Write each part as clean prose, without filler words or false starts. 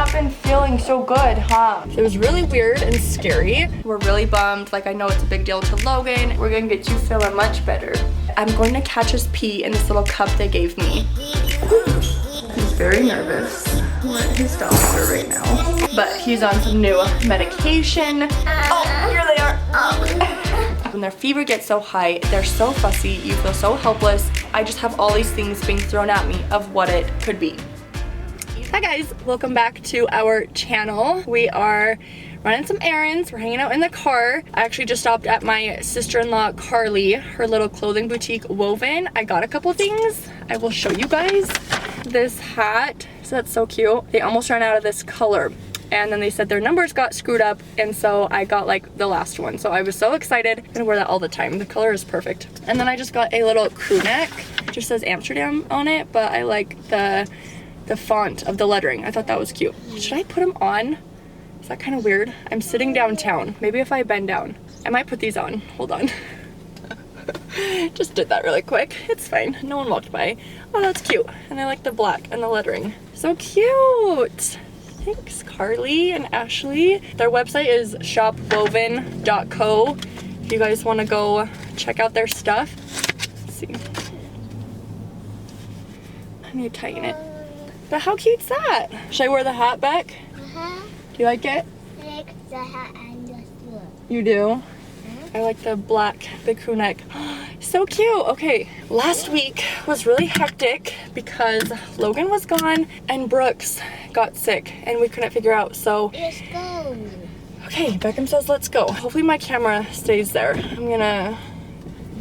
not been feeling so good, huh? It was really weird and scary. We're really bummed. Like, I know it's a big deal to Logan. We're gonna get you feeling much better. I'm going to catch his pee in this little cup they gave me. He's very nervous with his doctor right now. But he's on some new medication. Oh, here they are. When their fever gets so high, they're so fussy, you feel so helpless. I just have all these things being thrown at me of what it could be. Hi guys, welcome back to our channel. We are running some errands. We're hanging out in the car. I actually just stopped at my sister-in-law Carly, her little clothing boutique Woven. I got a couple things. I will show you guys. This hat, so that's so cute. They almost ran out of this color. And then they said their numbers got screwed up, and so I got like the last one. So I was so excited. I'm gonna wear that all the time. The color is perfect. And then I just got a little crew neck. It just says Amsterdam on it, but I like the font of the lettering. I thought that was cute. Should I put them on? Is that kind of weird? I'm sitting downtown. Maybe if I bend down. I might put these on. Hold on. Just did that really quick. It's fine. No one walked by. Oh, that's cute. And I like the black and the lettering. So cute. Thanks, Carly and Ashley. Their website is shopwoven.co if you guys want to go check out their stuff. Let's see. I need to tighten it. But how cute's that? Should I wear the hat back? Uh-huh. Do you like it? I like the hat and the shirt. You do? I like the black, big crew neck. So cute. Okay, last week was really hectic because Logan was gone and Brooks got sick and we couldn't figure out, so. Let's go. Okay, Beckham says let's go. Hopefully my camera stays there. I'm gonna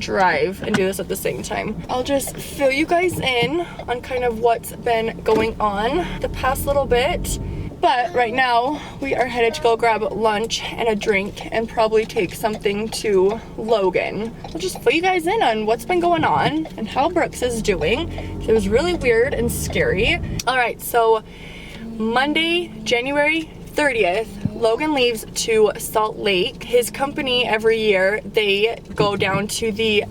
drive and do this at the same time. I'll just fill you guys in on kind of what's been going on the past little bit. But right now, we are headed to go grab lunch and a drink and probably take something to Logan. I'll just fill you guys in on what's been going on and how Brooks is doing. It was really weird and scary. All right, so Monday, January 30th, Logan leaves to Salt Lake. His company every year, they go down to the,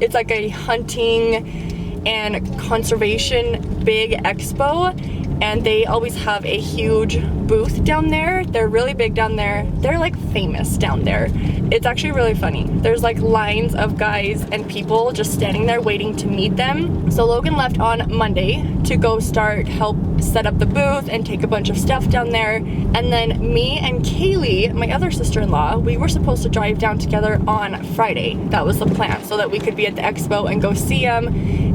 it's like a hunting and conservation big expo. And they always have a huge booth down there. They're really big down there. They're like famous down there. It's actually really funny. There's like lines of guys and people just standing there waiting to meet them. So Logan left on Monday to go help set up the booth and take a bunch of stuff down there. And then me and Kaylee, my other sister-in-law, we were supposed to drive down together on Friday. That was the plan, so that we could be at the expo and go see him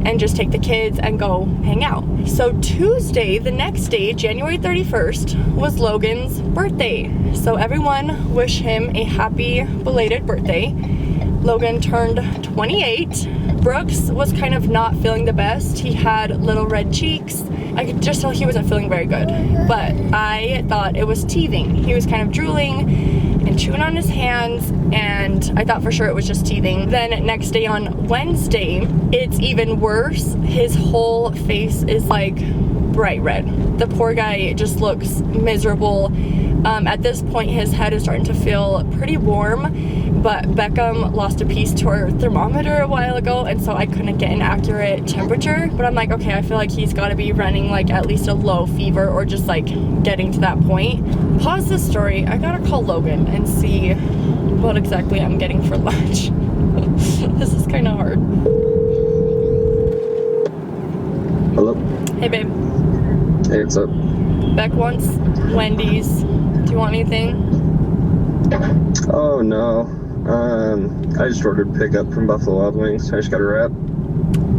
and just take the kids and go hang out. So Tuesday, the next day, January 31st, was Logan's birthday. So everyone wish him a happy belated birthday. Logan turned 28. Brooks was kind of not feeling the best. He had little red cheeks. I could just tell he wasn't feeling very good, but I thought it was teething. He was kind of drooling and chewing on his hands, and I thought for sure it was just teething. Then next day on Wednesday, it's even worse. His whole face is like bright red. The poor guy just looks miserable. At this point, his head is starting to feel pretty warm, but Beckham lost a piece to our thermometer a while ago, and so I couldn't get an accurate temperature. But I'm like, okay, I feel like he's got to be running like at least a low fever or just like getting to that point. Pause this story. I gotta call Logan and see what exactly I'm getting for lunch. This is kind of hard. Hello? Hey, babe. Hey, what's up? Beck wants Wendy's. Do you want anything? Oh, no. I just ordered pickup from Buffalo Wild Wings. I just got a wrap.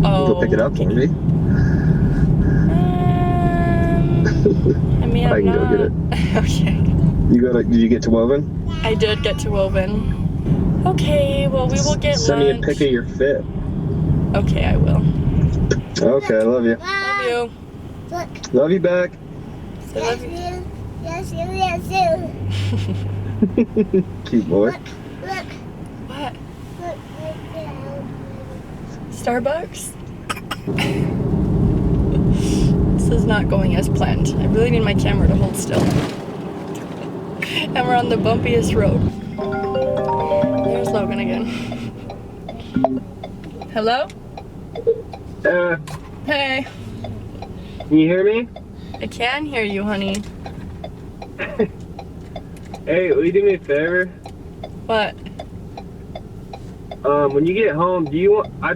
Oh. Go pick it up for me. I mean, I can go get it. Okay. Did you get to Woven? I did get to Woven. Okay, well, we will get Send lunch. me a pic of your fit. Okay, I will. Okay, I love you. Love you. Look. Love you back. I love you. Yes, you. Yes, you. Cute boy. Look. What? Look right there. Starbucks? This is not going as planned. I really need my camera to hold still. And we're on the bumpiest road. There's Logan again. Hello? Hey. Can you hear me? I can hear you, honey. Hey, will you do me a favor? What? When you get home, do you want? I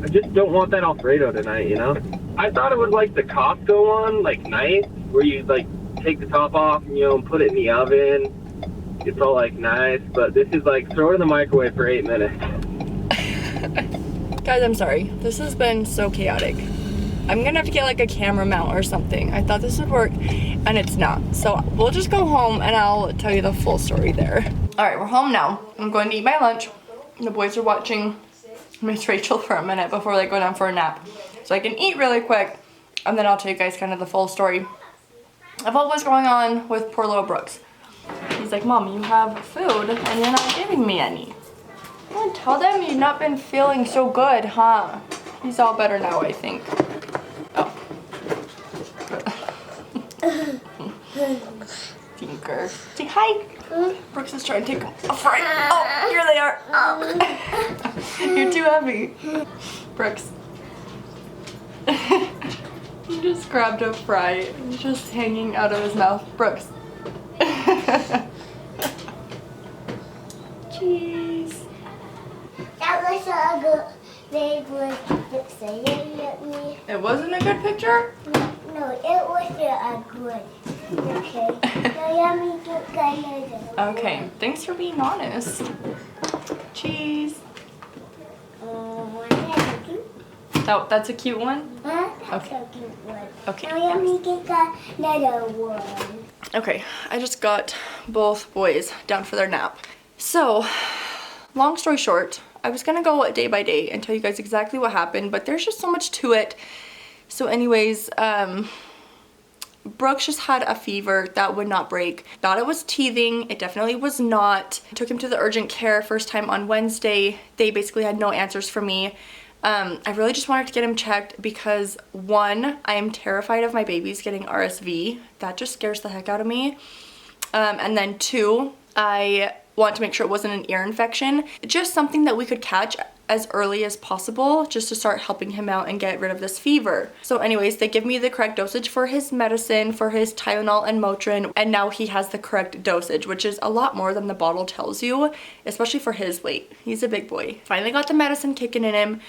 just don't want that Alfredo tonight. You know. I thought it was like the Costco one, like nice, where you like take the top off and and put it in the oven. It's all like nice, but this is like throw it in the microwave for 8 minutes. Guys, I'm sorry. This has been so chaotic. I'm gonna have to get like a camera mount or something. I thought this would work and it's not. So we'll just go home and I'll tell you the full story there. All right, we're home now. I'm going to eat my lunch. The boys are watching Miss Rachel for a minute before they go down for a nap. So I can eat really quick and then I'll tell you guys kind of the full story of what was going on with poor little Brooks. He's like, Mom, you have food and you're not giving me any. Well, tell them you've not been feeling so good, huh? He's all better now, I think. Oh. Tinker. Say hi. Brooks is trying to take a fry. Oh, here they are. Oh. You're too heavy. Brooks. He just grabbed a fry and just hanging out of his mouth. Brooks. Cheese. That was a good, very good picture. Me. It wasn't a good picture? No, it wasn't a good. Okay. Okay, thanks for being honest. Cheese. Oh, that's a cute one? Okay. Okay. Now let me get another one. Okay, I just got both boys down for their nap. So, long story short, I was gonna go day by day and tell you guys exactly what happened, but there's just so much to it. So anyways, Brooks just had a fever that would not break. Thought it was teething. It definitely was not. Took him to the urgent care first time on Wednesday. They basically had no answers for me. I really just wanted to get him checked because one, I am terrified of my babies getting RSV. That just scares the heck out of me. And then two, I want to make sure it wasn't an ear infection. Just something that we could catch as early as possible just to start helping him out and get rid of this fever. So anyways, they give me the correct dosage for his medicine, for his Tylenol and Motrin, and now he has the correct dosage, which is a lot more than the bottle tells you, especially for his weight. He's a big boy. Finally got the medicine kicking in him,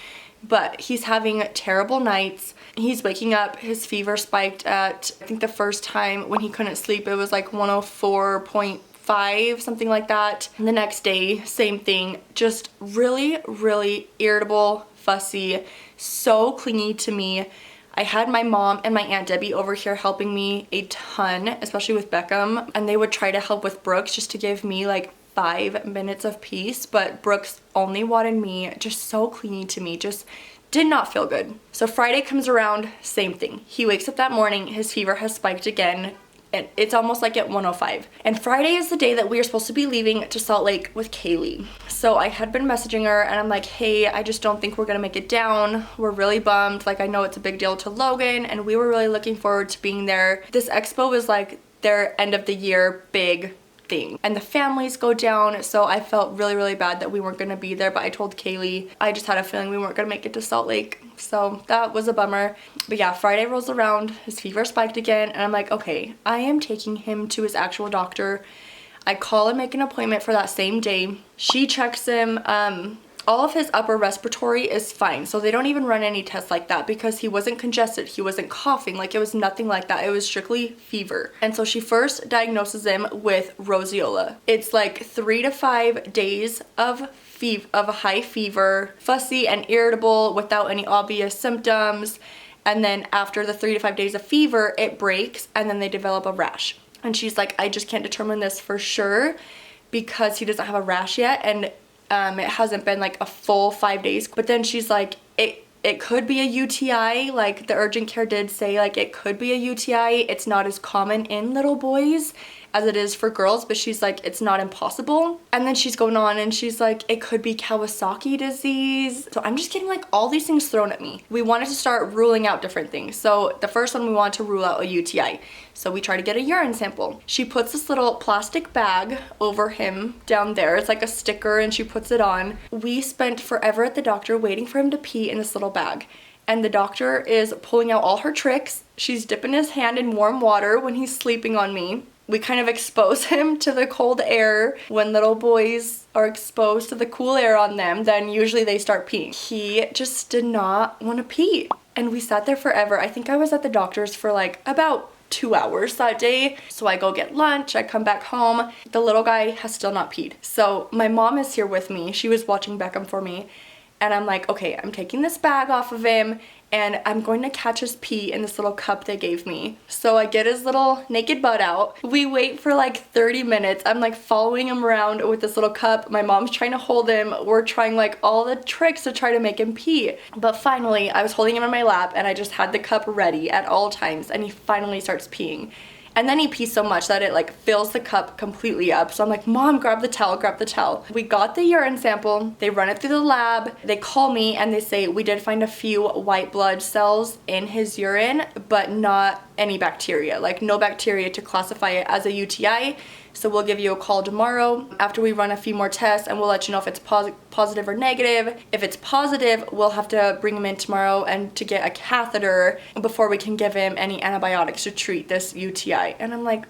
but he's having terrible nights. He's waking up, his fever spiked at, I think the first time when he couldn't sleep, it was like 104.5, something like that. And the next day, same thing, just really, really irritable, fussy, so clingy to me. I had my mom and my Aunt Debbie over here helping me a ton, especially with Beckham, and they would try to help with Brooks just to give me like 5 minutes of peace, but Brooks only wanted me, just so clingy to me, just did not feel good. So Friday comes around, same thing. He wakes up that morning, his fever has spiked again, and it's almost like at 105. And Friday is the day that we are supposed to be leaving to Salt Lake with Kaylee. So I had been messaging her and I'm like, hey, I just don't think we're gonna make it down. We're really bummed. Like, I know it's a big deal to Logan and we were really looking forward to being there. This expo is like their end of the year big thing and the families go down, so I felt really, really bad that we weren't gonna be there. But I told Kaylee I just had a feeling we weren't gonna make it to Salt Lake, so that was a bummer. But yeah, Friday rolls around, his fever spiked again, and I'm like, okay, I am taking him to his actual doctor. I call and make an appointment for that same day. She checks him. All of his upper respiratory is fine, so they don't even run any tests like that because he wasn't congested, he wasn't coughing, like it was nothing like that. It was strictly fever. And so she first diagnoses him with Roseola. It's like 3 to 5 days of a high fever, fussy and irritable without any obvious symptoms. And then after the 3 to 5 days of fever, it breaks and then they develop a rash. And she's like, I just can't determine this for sure because he doesn't have a rash yet, and it hasn't been like a full 5 days. But then she's like, it could be a UTI. Like the urgent care did say like it could be a UTI. It's not as common in little boys as it is for girls, but she's like, it's not impossible. And then she's going on and she's like, it could be Kawasaki disease. So I'm just getting like all these things thrown at me. We wanted to start ruling out different things. So the first one, we wanted to rule out a UTI. So we try to get a urine sample. She puts this little plastic bag over him down there. It's like a sticker and she puts it on. We spent forever at the doctor waiting for him to pee in this little bag. And the doctor is pulling out all her tricks She's dipping his hand in warm water when he's sleeping on me. We kind of expose him to the cold air. When little boys are exposed to the cool air on them, then usually they start peeing. He just did not want to pee. And we sat there forever. I think I was at the doctor's for like about 2 hours that day. So I go get lunch, I come back home. The little guy has still not peed. So my mom is here with me. She was watching Beckham for me. And I'm like, okay, I'm taking this bag off of him and I'm going to catch his pee in this little cup they gave me. So I get his little naked butt out. We wait for like 30 minutes. I'm like following him around with this little cup. My mom's trying to hold him. We're trying like all the tricks to try to make him pee. But finally, I was holding him in my lap and I just had the cup ready at all times and he finally starts peeing. And then he pees so much that it like fills the cup completely up. So I'm like, Mom, grab the towel, grab the towel. We got the urine sample, they run it through the lab, they call me and they say, we did find a few white blood cells in his urine, but not any bacteria, like no bacteria to classify it as a UTI. So we'll give you a call tomorrow after we run a few more tests and we'll let you know if it's positive or negative. If it's positive, we'll have to bring him in tomorrow and to get a catheter before we can give him any antibiotics to treat this UTI. And I'm like,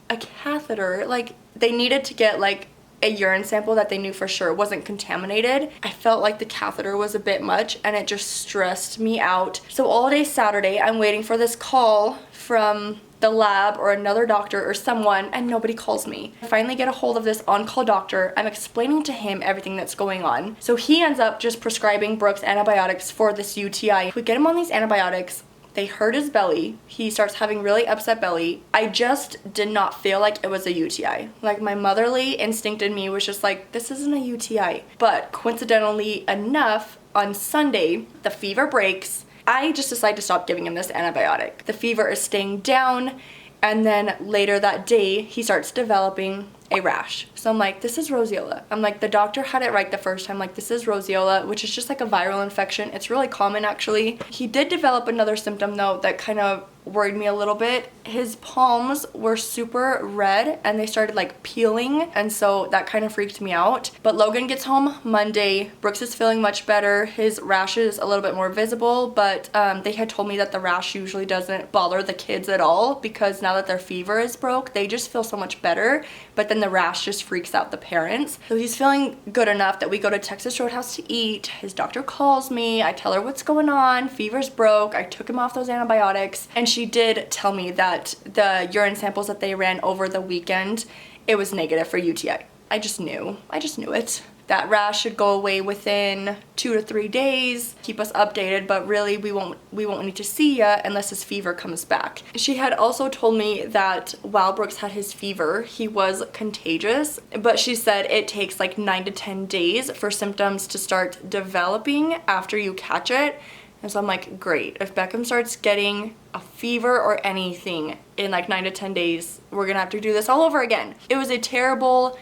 a catheter? Like they needed to get like a urine sample that they knew for sure wasn't contaminated. I felt like the catheter was a bit much and it just stressed me out. So all day Saturday, I'm waiting for this call from the lab or another doctor or someone and nobody calls me. I finally get a hold of this on-call doctor. I'm explaining to him everything that's going on. So he ends up just prescribing Brooks antibiotics for this UTI. We get him on these antibiotics. They hurt his belly. He starts having really upset belly. I just did not feel like it was a UTI. Like my motherly instinct in me was just like, this isn't a UTI. But coincidentally enough, on Sunday, the fever breaks. I just decided to stop giving him this antibiotic. The fever is staying down, and then later that day, he starts developing a rash. So I'm like, this is roseola. I'm like, the doctor had it right the first time. Like, this is roseola, which is just like a viral infection. It's really common, actually. He did develop another symptom, though, that kind of worried me a little bit. His palms were super red and they started like peeling, and so that kind of freaked me out. But Logan gets home Monday. Brooks is feeling much better. His rash is a little bit more visible, but they had told me that the rash usually doesn't bother the kids at all because now that their fever is broke, they just feel so much better. But then the rash just freaks out the parents. So he's feeling good enough that we go to Texas Roadhouse to eat. His doctor calls me. I tell her what's going on. Fever's broke. I took him off those antibiotics, and she did tell me that the urine samples that they ran over the weekend, it was negative for UTI. I just knew it. That rash should go away within 2 to 3 days. Keep us updated, but really we won't need to see ya unless his fever comes back. She had also told me that while Brooks had his fever, he was contagious, but she said it takes like 9 to 10 days for symptoms to start developing after you catch it. And so I'm like, great. If Beckham starts getting a fever or anything in like 9 to 10 days, we're gonna have to do this all over again. It was a terrible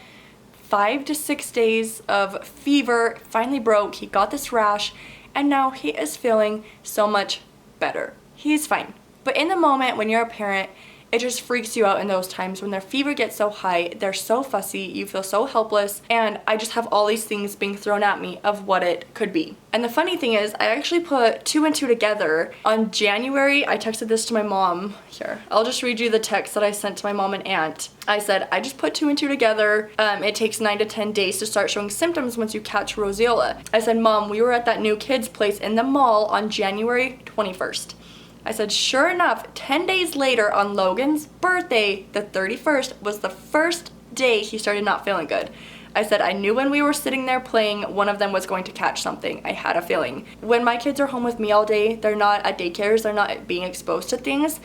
5 to 6 days of fever. Finally broke. He got this rash and now he is feeling so much better. He's fine. But in the moment when you're a parent, it just freaks you out in those times when their fever gets so high, they're so fussy, you feel so helpless, and I just have all these things being thrown at me of what it could be. And the funny thing is, I actually put 2 and 2 together. On January, I texted this to my mom. Here, I'll just read you the text that I sent to my mom and aunt. I said, I just put 2 and 2 together. It takes 9 to 10 days to start showing symptoms once you catch roseola. I said, Mom, we were at that new kids place in the mall on January 21st. I said, sure enough, 10 days later on Logan's birthday, the 31st, was the first day he started not feeling good. I said, I knew when we were sitting there playing, one of them was going to catch something. I had a feeling. When my kids are home with me all day, they're not at daycares, they're not being exposed to things.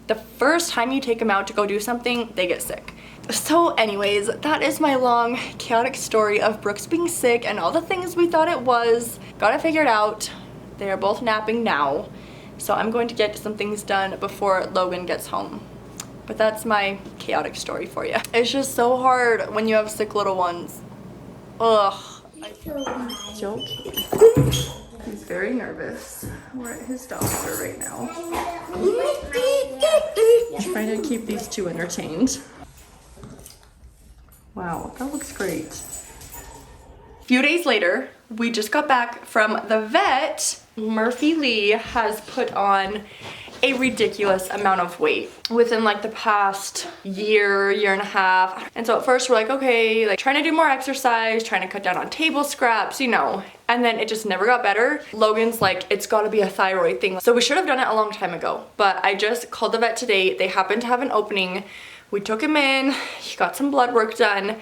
The first time you take them out to go do something, they get sick. So anyways, that is my long, chaotic story of Brooks being sick and all the things we thought it was. Got it figured out. They are both napping now. So I'm going to get some things done before Logan gets home. But that's my chaotic story for you. It's just so hard when you have sick little ones. Ugh. Joking. He's very nervous. We're at his doctor right now. Trying to keep these two entertained. Wow, that looks great. A few days later, we just got back from the vet. Murphy Lee has put on a ridiculous amount of weight within like the past year and a half. And so at first we're like, okay, like trying to do more exercise, trying to cut down on table scraps, you know, and then it just never got better. Logan's like, it's gotta be a thyroid thing. So we should have done it a long time ago, but I just called the vet today. They happened to have an opening. We took him in, he got some blood work done,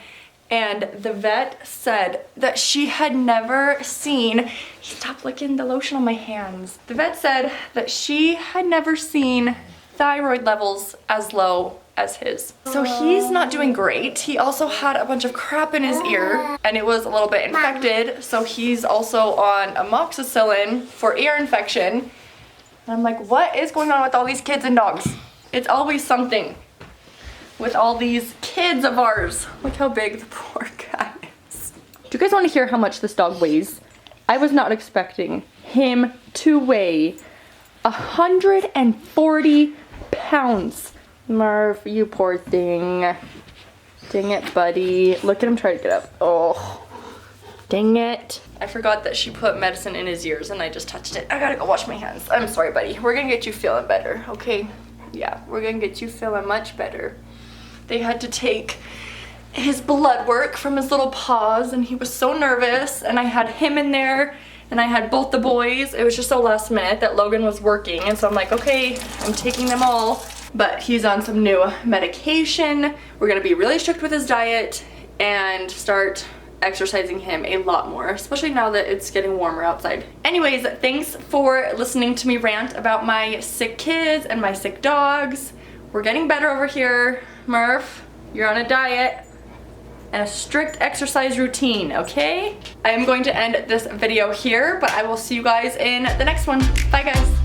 and the vet said that she had never seen, stop licking the lotion on my hands. The vet said that she had never seen thyroid levels as low as his. So he's not doing great. He also had a bunch of crap in his ear and it was a little bit infected. So he's also on amoxicillin for ear infection. And I'm like, what is going on with all these kids and dogs? It's always something with all these kids of ours. Look how big the poor guy is. Do you guys want to hear how much this dog weighs? I was not expecting him to weigh 140 pounds. Murph, you poor thing. Dang it, buddy. Look at him try to get up. Oh, dang it. I forgot that she put medicine in his ears and I just touched it. I gotta go wash my hands. I'm sorry, buddy. We're gonna get you feeling better, okay? Yeah, we're gonna get you feeling much better. They had to take his blood work from his little paws and he was so nervous, and I had him in there and I had both the boys. It was just so last minute that Logan was working, and so I'm like, okay, I'm taking them all. But he's on some new medication. We're gonna be really strict with his diet and start exercising him a lot more, especially now that it's getting warmer outside. Anyways, thanks for listening to me rant about my sick kids and my sick dogs. We're getting better over here. Murph, you're on a diet and a strict exercise routine, okay? I am going to end this video here, but I will see you guys in the next one. Bye, guys.